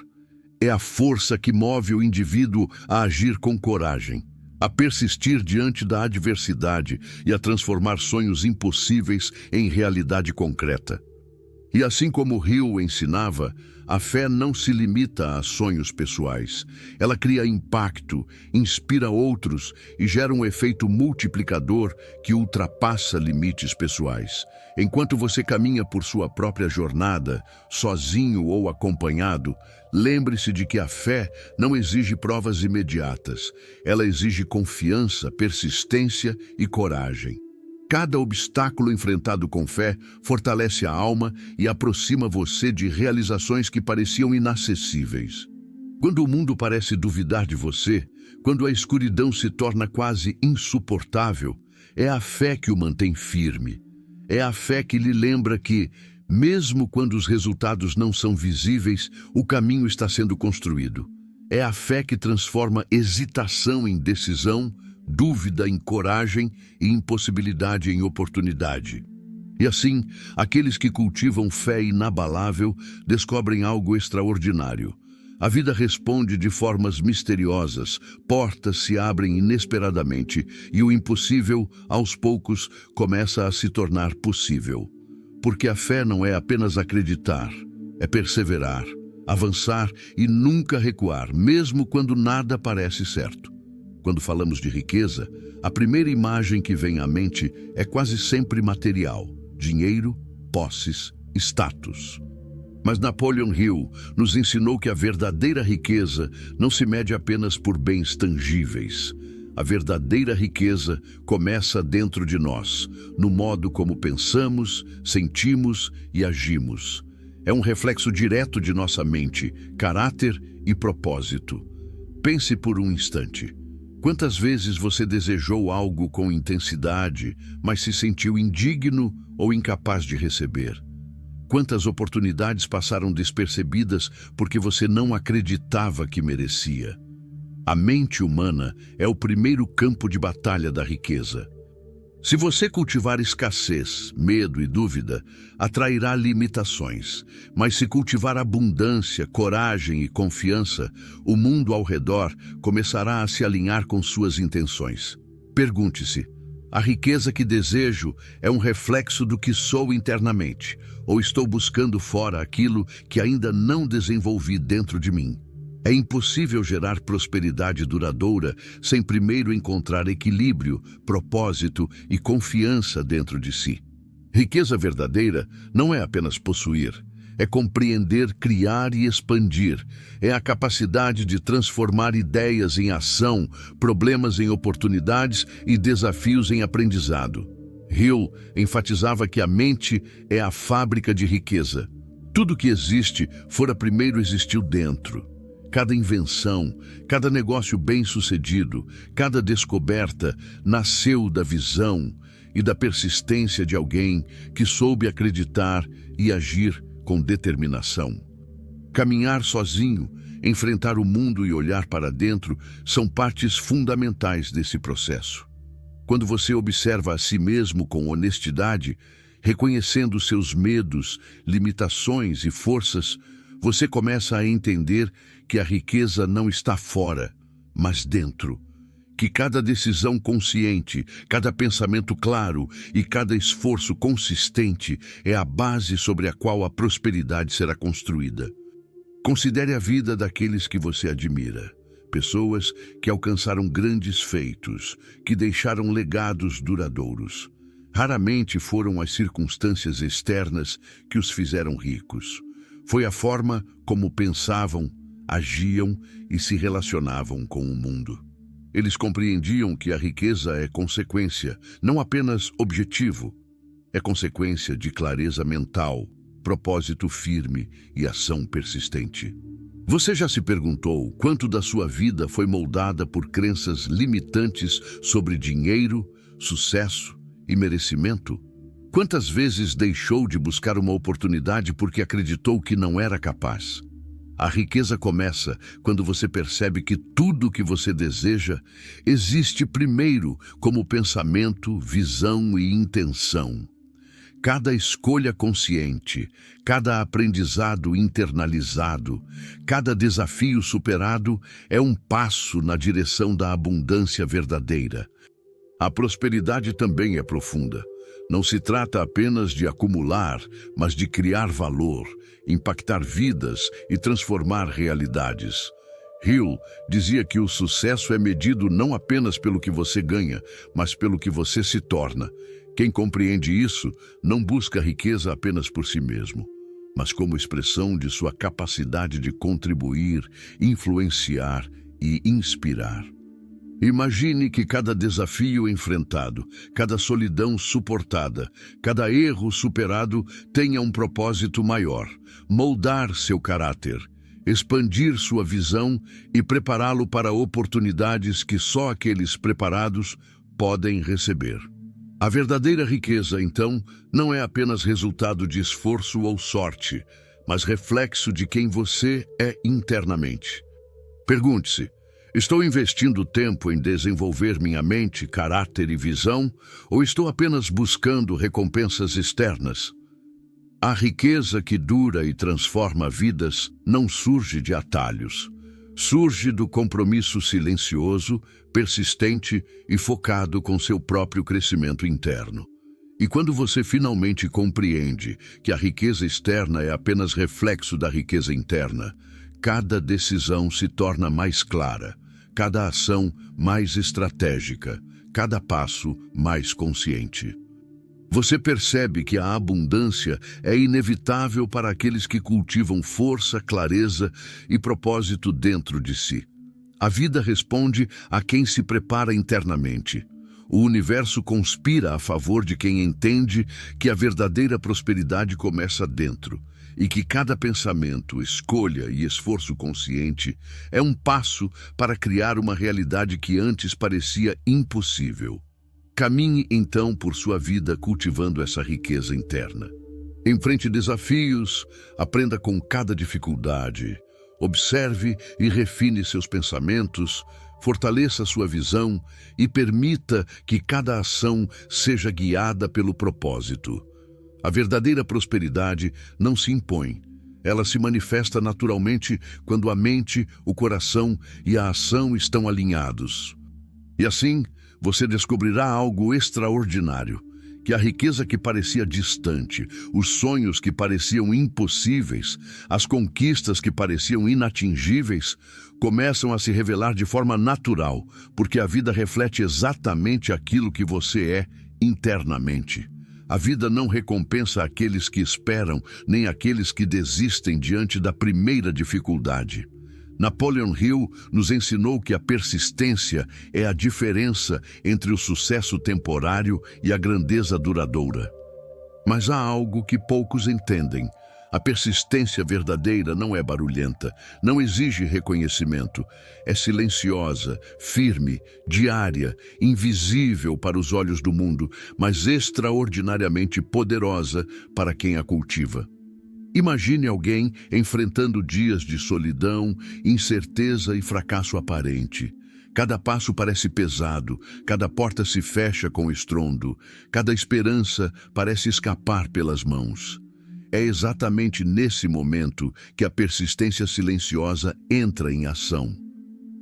É a força que move o indivíduo a agir com coragem, a persistir diante da adversidade e a transformar sonhos impossíveis em realidade concreta. E assim como Hill ensinava, a fé não se limita a sonhos pessoais. Ela cria impacto, inspira outros e gera um efeito multiplicador que ultrapassa limites pessoais. Enquanto você caminha por sua própria jornada, sozinho ou acompanhado, lembre-se de que a fé não exige provas imediatas. Ela exige confiança, persistência e coragem. Cada obstáculo enfrentado com fé fortalece a alma e aproxima você de realizações que pareciam inacessíveis. Quando o mundo parece duvidar de você, quando a escuridão se torna quase insuportável, é a fé que o mantém firme. É a fé que lhe lembra que, mesmo quando os resultados não são visíveis, o caminho está sendo construído. É a fé que transforma hesitação em decisão, dúvida em coragem e impossibilidade em oportunidade. E assim, aqueles que cultivam fé inabalável descobrem algo extraordinário. A vida responde de formas misteriosas, portas se abrem inesperadamente e o impossível, aos poucos, começa a se tornar possível. Porque a fé não é apenas acreditar, é perseverar, avançar e nunca recuar, mesmo quando nada parece certo. Quando falamos de riqueza, a primeira imagem que vem à mente é quase sempre material: dinheiro, posses, status. Mas Napoleon Hill nos ensinou que a verdadeira riqueza não se mede apenas por bens tangíveis. A verdadeira riqueza começa dentro de nós, no modo como pensamos, sentimos e agimos. É um reflexo direto de nossa mente, caráter e propósito. Pense por um instante. Quantas vezes você desejou algo com intensidade, mas se sentiu indigno ou incapaz de receber? Quantas oportunidades passaram despercebidas porque você não acreditava que merecia? A mente humana é o primeiro campo de batalha da riqueza. Se você cultivar escassez, medo e dúvida, atrairá limitações. Mas se cultivar abundância, coragem e confiança, o mundo ao redor começará a se alinhar com suas intenções. Pergunte-se: a riqueza que desejo é um reflexo do que sou internamente, ou estou buscando fora aquilo que ainda não desenvolvi dentro de mim? É impossível gerar prosperidade duradoura sem primeiro encontrar equilíbrio, propósito e confiança dentro de si. Riqueza verdadeira não é apenas possuir, é compreender, criar e expandir. É a capacidade de transformar ideias em ação, problemas em oportunidades e desafios em aprendizado. Hill enfatizava que a mente é a fábrica de riqueza. Tudo que existe fora primeiro existiu dentro. Cada invenção, cada negócio bem-sucedido, cada descoberta nasceu da visão e da persistência de alguém que soube acreditar e agir com determinação. Caminhar sozinho, enfrentar o mundo e olhar para dentro são partes fundamentais desse processo. Quando você observa a si mesmo com honestidade, reconhecendo seus medos, limitações e forças, você começa a entender que a riqueza não está fora, mas dentro. Que cada decisão consciente, cada pensamento claro e cada esforço consistente é a base sobre a qual a prosperidade será construída. Considere a vida daqueles que você admira. Pessoas que alcançaram grandes feitos, que deixaram legados duradouros. Raramente foram as circunstâncias externas que os fizeram ricos. Foi a forma como pensavam, agiam e se relacionavam com o mundo. Eles compreendiam que a riqueza é consequência, não apenas objetivo. É consequência de clareza mental, propósito firme e ação persistente. Você já se perguntou quanto da sua vida foi moldada por crenças limitantes sobre dinheiro, sucesso e merecimento? Quantas vezes deixou de buscar uma oportunidade porque acreditou que não era capaz? A riqueza começa quando você percebe que tudo o que você deseja existe primeiro como pensamento, visão e intenção. Cada escolha consciente, cada aprendizado internalizado, cada desafio superado é um passo na direção da abundância verdadeira. A prosperidade também é profunda. Não se trata apenas de acumular, mas de criar valor, impactar vidas e transformar realidades. Hill dizia que o sucesso é medido não apenas pelo que você ganha, mas pelo que você se torna. Quem compreende isso não busca riqueza apenas por si mesmo, mas como expressão de sua capacidade de contribuir, influenciar e inspirar. Imagine que cada desafio enfrentado, cada solidão suportada, cada erro superado tenha um propósito maior: moldar seu caráter, expandir sua visão e prepará-lo para oportunidades que só aqueles preparados podem receber. A verdadeira riqueza, então, não é apenas resultado de esforço ou sorte, mas reflexo de quem você é internamente. Pergunte-se: estou investindo tempo em desenvolver minha mente, caráter e visão, ou estou apenas buscando recompensas externas? A riqueza que dura e transforma vidas não surge de atalhos. Surge do compromisso silencioso, persistente e focado com seu próprio crescimento interno. E quando você finalmente compreende que a riqueza externa é apenas reflexo da riqueza interna, cada decisão se torna mais clara, cada ação mais estratégica, cada passo mais consciente. Você percebe que a abundância é inevitável para aqueles que cultivam força, clareza e propósito dentro de si. A vida responde a quem se prepara internamente. O universo conspira a favor de quem entende que a verdadeira prosperidade começa dentro e que cada pensamento, escolha e esforço consciente é um passo para criar uma realidade que antes parecia impossível. Caminhe então por sua vida cultivando essa riqueza interna. Enfrente desafios, aprenda com cada dificuldade, observe e refine seus pensamentos, fortaleça sua visão e permita que cada ação seja guiada pelo propósito. A verdadeira prosperidade não se impõe. Ela se manifesta naturalmente quando a mente, o coração e a ação estão alinhados. E assim, você descobrirá algo extraordinário, que a riqueza que parecia distante, os sonhos que pareciam impossíveis, as conquistas que pareciam inatingíveis, começam a se revelar de forma natural, porque a vida reflete exatamente aquilo que você é internamente. A vida não recompensa aqueles que esperam, nem aqueles que desistem diante da primeira dificuldade. Napoleon Hill nos ensinou que a persistência é a diferença entre o sucesso temporário e a grandeza duradoura. Mas há algo que poucos entendem. A persistência verdadeira não é barulhenta, não exige reconhecimento. É silenciosa, firme, diária, invisível para os olhos do mundo, mas extraordinariamente poderosa para quem a cultiva. Imagine alguém enfrentando dias de solidão, incerteza e fracasso aparente. Cada passo parece pesado, cada porta se fecha com estrondo, cada esperança parece escapar pelas mãos. É exatamente nesse momento que a persistência silenciosa entra em ação.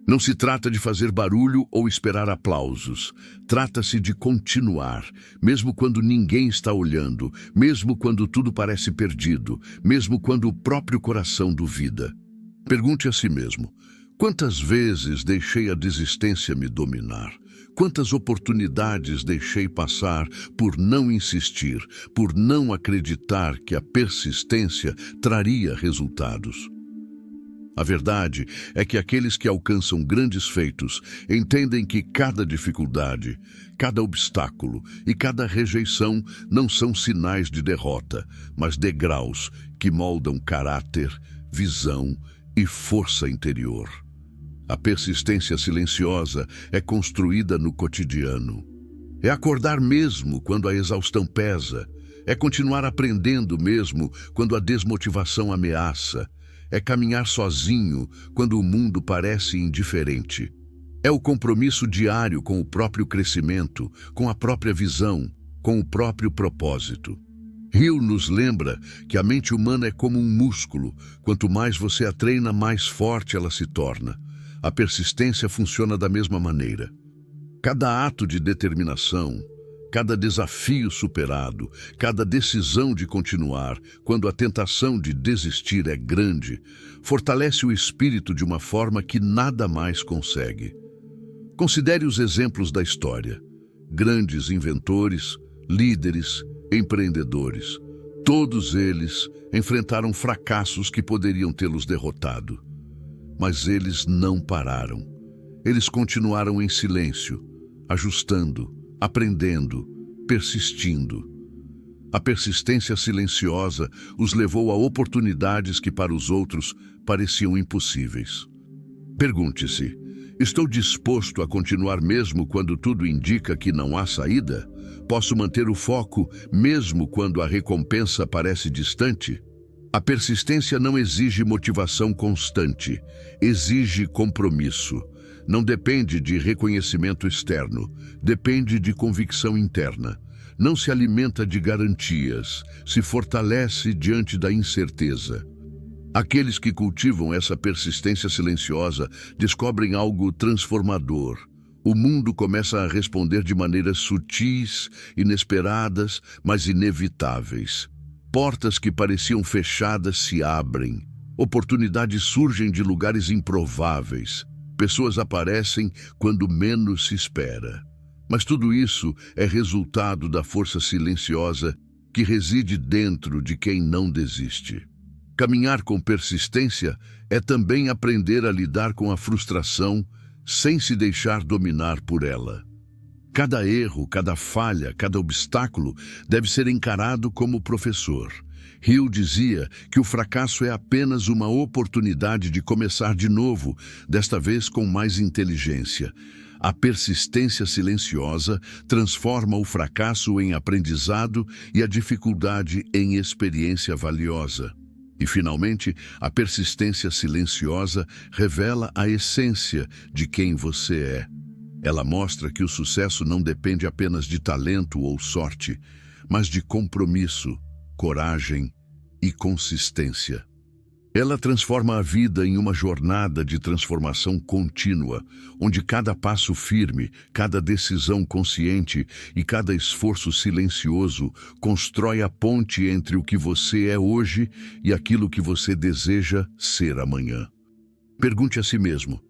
Não se trata de fazer barulho ou esperar aplausos. Trata-se de continuar, mesmo quando ninguém está olhando, mesmo quando tudo parece perdido, mesmo quando o próprio coração duvida. Pergunte a si mesmo: quantas vezes deixei a desistência me dominar? Quantas oportunidades deixei passar por não insistir, por não acreditar que a persistência traria resultados? A verdade é que aqueles que alcançam grandes feitos entendem que cada dificuldade, cada obstáculo e cada rejeição não são sinais de derrota, mas degraus que moldam caráter, visão e força interior. A persistência silenciosa é construída no cotidiano. É acordar mesmo quando a exaustão pesa. É continuar aprendendo mesmo quando a desmotivação ameaça. É caminhar sozinho quando o mundo parece indiferente. É o compromisso diário com o próprio crescimento, com a própria visão, com o próprio propósito. Hill nos lembra que a mente humana é como um músculo. Quanto mais você a treina, mais forte ela se torna. A persistência funciona da mesma maneira. Cada ato de determinação, cada desafio superado, cada decisão de continuar, quando a tentação de desistir é grande, fortalece o espírito de uma forma que nada mais consegue. Considere os exemplos da história. Grandes inventores, líderes, empreendedores. Todos eles enfrentaram fracassos que poderiam tê-los derrotado. Mas eles não pararam. Eles continuaram em silêncio, ajustando, aprendendo, persistindo. A persistência silenciosa os levou a oportunidades que para os outros pareciam impossíveis. Pergunte-se: estou disposto a continuar mesmo quando tudo indica que não há saída? Posso manter o foco mesmo quando a recompensa parece distante? A persistência não exige motivação constante, exige compromisso. Não depende de reconhecimento externo, depende de convicção interna. Não se alimenta de garantias, se fortalece diante da incerteza. Aqueles que cultivam essa persistência silenciosa descobrem algo transformador. O mundo começa a responder de maneiras sutis, inesperadas, mas inevitáveis. Portas que pareciam fechadas se abrem. Oportunidades surgem de lugares improváveis. Pessoas aparecem quando menos se espera. Mas tudo isso é resultado da força silenciosa que reside dentro de quem não desiste. Caminhar com persistência é também aprender a lidar com a frustração sem se deixar dominar por ela. Cada erro, cada falha, cada obstáculo deve ser encarado como professor. Hill dizia que o fracasso é apenas uma oportunidade de começar de novo, desta vez com mais inteligência. A persistência silenciosa transforma o fracasso em aprendizado e a dificuldade em experiência valiosa. E, finalmente, a persistência silenciosa revela a essência de quem você é. Ela mostra que o sucesso não depende apenas de talento ou sorte, mas de compromisso, coragem e consistência. Ela transforma a vida em uma jornada de transformação contínua, onde cada passo firme, cada decisão consciente e cada esforço silencioso constrói a ponte entre o que você é hoje e aquilo que você deseja ser amanhã. Pergunte a si mesmo: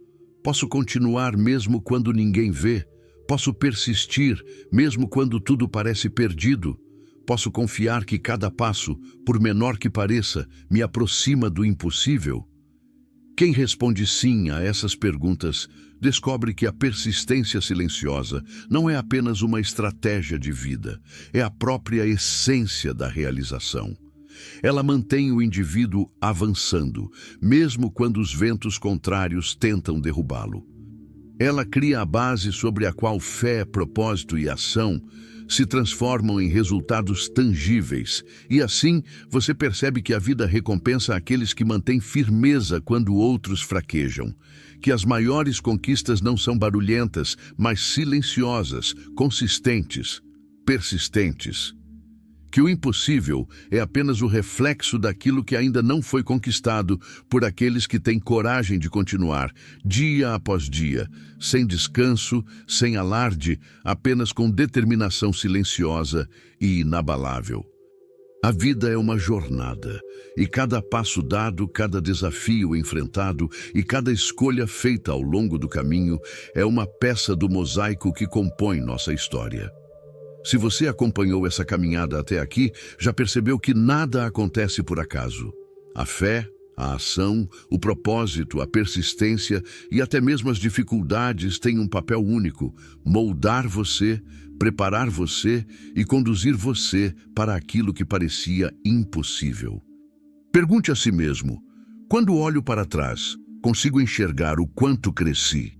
posso continuar mesmo quando ninguém vê? Posso persistir mesmo quando tudo parece perdido? Posso confiar que cada passo, por menor que pareça, me aproxima do impossível? Quem responde sim a essas perguntas descobre que a persistência silenciosa não é apenas uma estratégia de vida, é a própria essência da realização. Ela mantém o indivíduo avançando, mesmo quando os ventos contrários tentam derrubá-lo. Ela cria a base sobre a qual fé, propósito e ação se transformam em resultados tangíveis, e assim você percebe que a vida recompensa aqueles que mantêm firmeza quando outros fraquejam, que as maiores conquistas não são barulhentas, mas silenciosas, consistentes, persistentes. Que o impossível é apenas o reflexo daquilo que ainda não foi conquistado por aqueles que têm coragem de continuar, dia após dia, sem descanso, sem alarde, apenas com determinação silenciosa e inabalável. A vida é uma jornada, e cada passo dado, cada desafio enfrentado e cada escolha feita ao longo do caminho é uma peça do mosaico que compõe nossa história. Se você acompanhou essa caminhada até aqui, já percebeu que nada acontece por acaso. A fé, a ação, o propósito, a persistência e até mesmo as dificuldades têm um papel único: moldar você, preparar você e conduzir você para aquilo que parecia impossível. Pergunte a si mesmo: quando olho para trás, consigo enxergar o quanto cresci?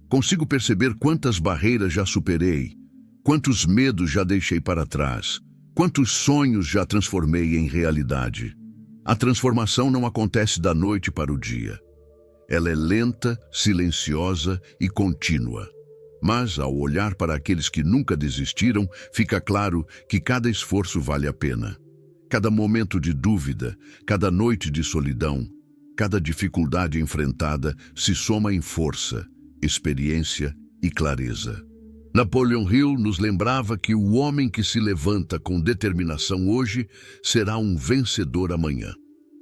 Consigo perceber quantas barreiras já superei? Quantos medos já deixei para trás? Quantos sonhos já transformei em realidade? A transformação não acontece da noite para o dia. Ela é lenta, silenciosa e contínua. Mas, ao olhar para aqueles que nunca desistiram, fica claro que cada esforço vale a pena. Cada momento de dúvida, cada noite de solidão, cada dificuldade enfrentada se soma em força, experiência e clareza. Napoleon Hill nos lembrava que o homem que se levanta com determinação hoje será um vencedor amanhã.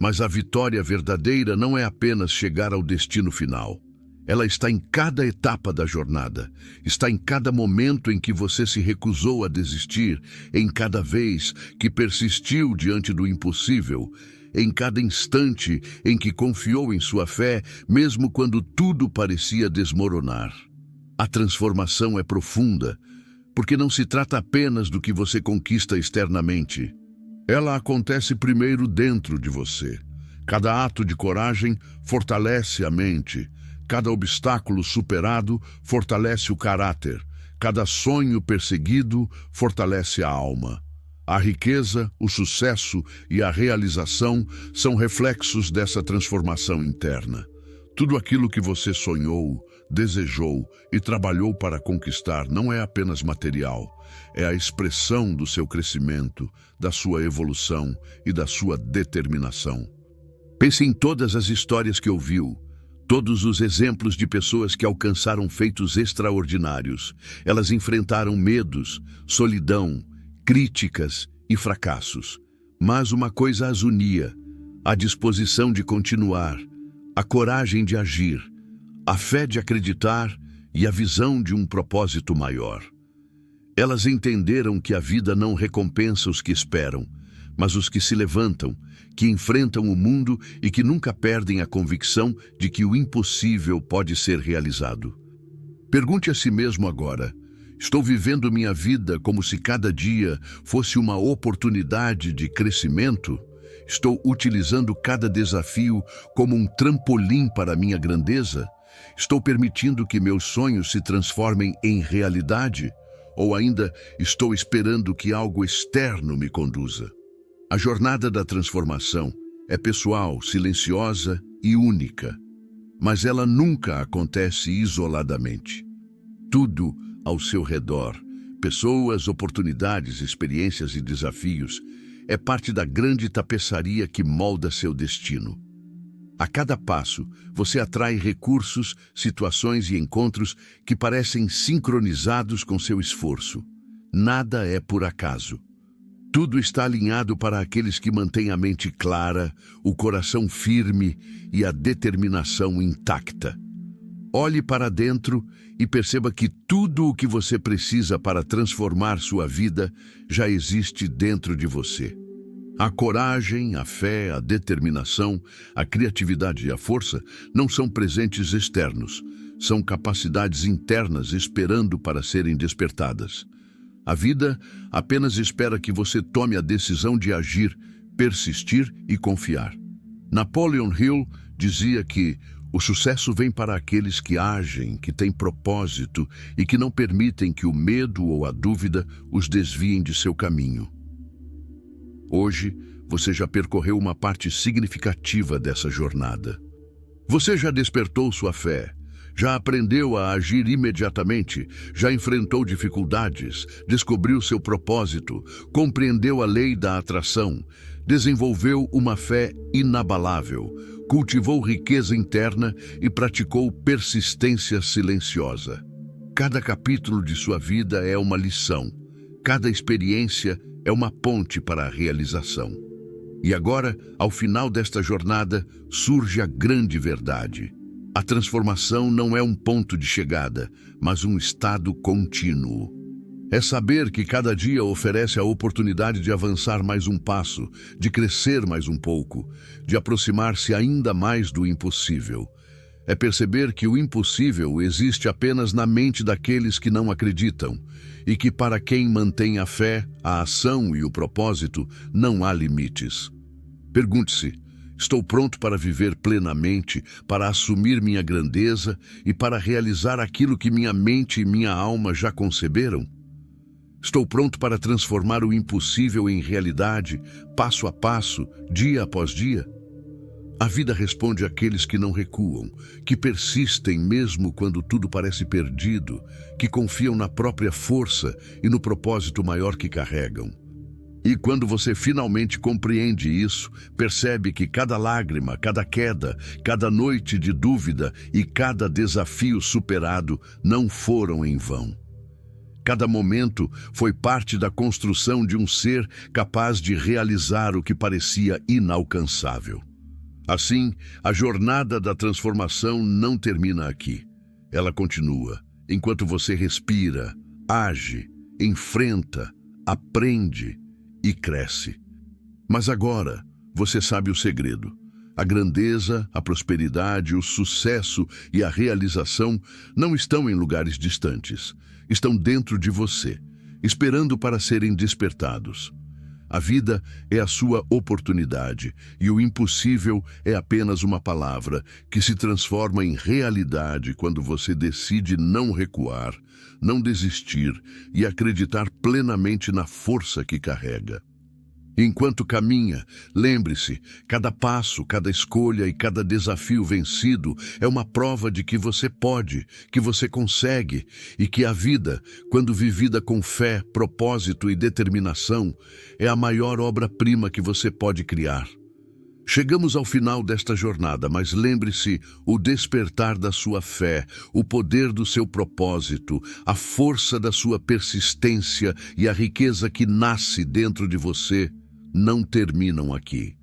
Mas a vitória verdadeira não é apenas chegar ao destino final. Ela está em cada etapa da jornada, está em cada momento em que você se recusou a desistir, em cada vez que persistiu diante do impossível, em cada instante em que confiou em sua fé, mesmo quando tudo parecia desmoronar. A transformação é profunda, porque não se trata apenas do que você conquista externamente. Ela acontece primeiro dentro de você. Cada ato de coragem fortalece a mente. Cada obstáculo superado fortalece o caráter. Cada sonho perseguido fortalece a alma. A riqueza, o sucesso e a realização são reflexos dessa transformação interna. Tudo aquilo que você sonhou, desejou e trabalhou para conquistar não é apenas material, é a expressão do seu crescimento, da sua evolução e da sua determinação. Pense em todas as histórias que ouviu, todos os exemplos de pessoas que alcançaram feitos extraordinários. Elas enfrentaram medos, solidão, críticas e fracassos. Mas uma coisa as unia: a disposição de continuar, a coragem de agir, a fé de acreditar e a visão de um propósito maior. Elas entenderam que a vida não recompensa os que esperam, mas os que se levantam, que enfrentam o mundo e que nunca perdem a convicção de que o impossível pode ser realizado. Pergunte a si mesmo agora: estou vivendo minha vida como se cada dia fosse uma oportunidade de crescimento? Estou utilizando cada desafio como um trampolim para a minha grandeza? Estou permitindo que meus sonhos se transformem em realidade? Ou ainda estou esperando que algo externo me conduza? A jornada da transformação é pessoal, silenciosa e única, mas ela nunca acontece isoladamente. Tudo ao seu redor, pessoas, oportunidades, experiências e desafios, é parte da grande tapeçaria que molda seu destino. A cada passo, você atrai recursos, situações e encontros que parecem sincronizados com seu esforço. Nada é por acaso. Tudo está alinhado para aqueles que mantêm a mente clara, o coração firme e a determinação intacta. Olhe para dentro e perceba que tudo o que você precisa para transformar sua vida já existe dentro de você. A coragem, a fé, a determinação, a criatividade e a força não são presentes externos, são capacidades internas esperando para serem despertadas. A vida apenas espera que você tome a decisão de agir, persistir e confiar. Napoleon Hill dizia que o sucesso vem para aqueles que agem, que têm propósito e que não permitem que o medo ou a dúvida os desviem de seu caminho. Hoje, você já percorreu uma parte significativa dessa jornada. Você já despertou sua fé, já aprendeu a agir imediatamente, já enfrentou dificuldades, descobriu seu propósito, compreendeu a lei da atração, desenvolveu uma fé inabalável, cultivou riqueza interna e praticou persistência silenciosa. Cada capítulo de sua vida é uma lição, cada experiência é uma ponte para a realização. E agora, ao final desta jornada, surge a grande verdade. A transformação não é um ponto de chegada, mas um estado contínuo. É saber que cada dia oferece a oportunidade de avançar mais um passo, de crescer mais um pouco, de aproximar-se ainda mais do impossível. É perceber que o impossível existe apenas na mente daqueles que não acreditam, e que para quem mantém a fé, a ação e o propósito, não há limites. Pergunte-se: estou pronto para viver plenamente, para assumir minha grandeza e para realizar aquilo que minha mente e minha alma já conceberam? Estou pronto para transformar o impossível em realidade, passo a passo, dia após dia? A vida responde àqueles que não recuam, que persistem mesmo quando tudo parece perdido, que confiam na própria força e no propósito maior que carregam. E quando você finalmente compreende isso, percebe que cada lágrima, cada queda, cada noite de dúvida e cada desafio superado não foram em vão. Cada momento foi parte da construção de um ser capaz de realizar o que parecia inalcançável. Assim, a jornada da transformação não termina aqui. Ela continua, enquanto você respira, age, enfrenta, aprende e cresce. Mas agora, você sabe o segredo. A grandeza, a prosperidade, o sucesso e a realização não estão em lugares distantes. Estão dentro de você, esperando para serem despertados. A vida é a sua oportunidade e o impossível é apenas uma palavra que se transforma em realidade quando você decide não recuar, não desistir e acreditar plenamente na força que carrega. Enquanto caminha, lembre-se, cada passo, cada escolha e cada desafio vencido é uma prova de que você pode, que você consegue e que a vida, quando vivida com fé, propósito e determinação, é a maior obra-prima que você pode criar. Chegamos ao final desta jornada, mas lembre-se, o despertar da sua fé, o poder do seu propósito, a força da sua persistência e a riqueza que nasce dentro de você não terminam aqui.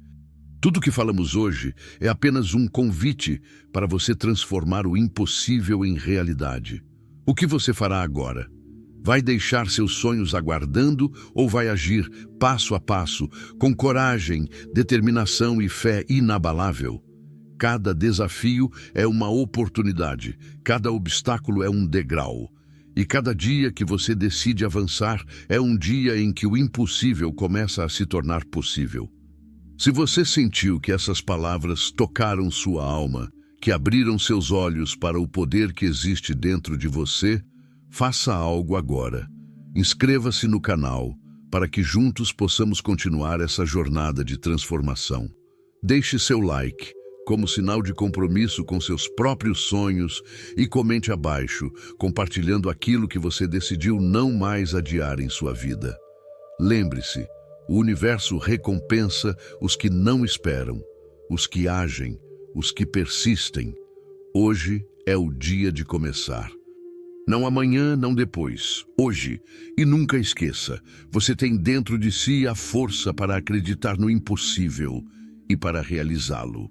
Tudo o que falamos hoje é apenas um convite para você transformar o impossível em realidade. O que você fará agora? Vai deixar seus sonhos aguardando ou vai agir passo a passo, com coragem, determinação e fé inabalável? Cada desafio é uma oportunidade, cada obstáculo é um degrau. E cada dia que você decide avançar é um dia em que o impossível começa a se tornar possível. Se você sentiu que essas palavras tocaram sua alma, que abriram seus olhos para o poder que existe dentro de você, faça algo agora. Inscreva-se no canal para que juntos possamos continuar essa jornada de transformação. Deixe seu like como sinal de compromisso com seus próprios sonhos e comente abaixo, compartilhando aquilo que você decidiu não mais adiar em sua vida. Lembre-se, o universo recompensa os que não esperam, os que agem, os que persistem. Hoje é o dia de começar. Não amanhã, não depois. Hoje. E nunca esqueça, você tem dentro de si a força para acreditar no impossível e para realizá-lo.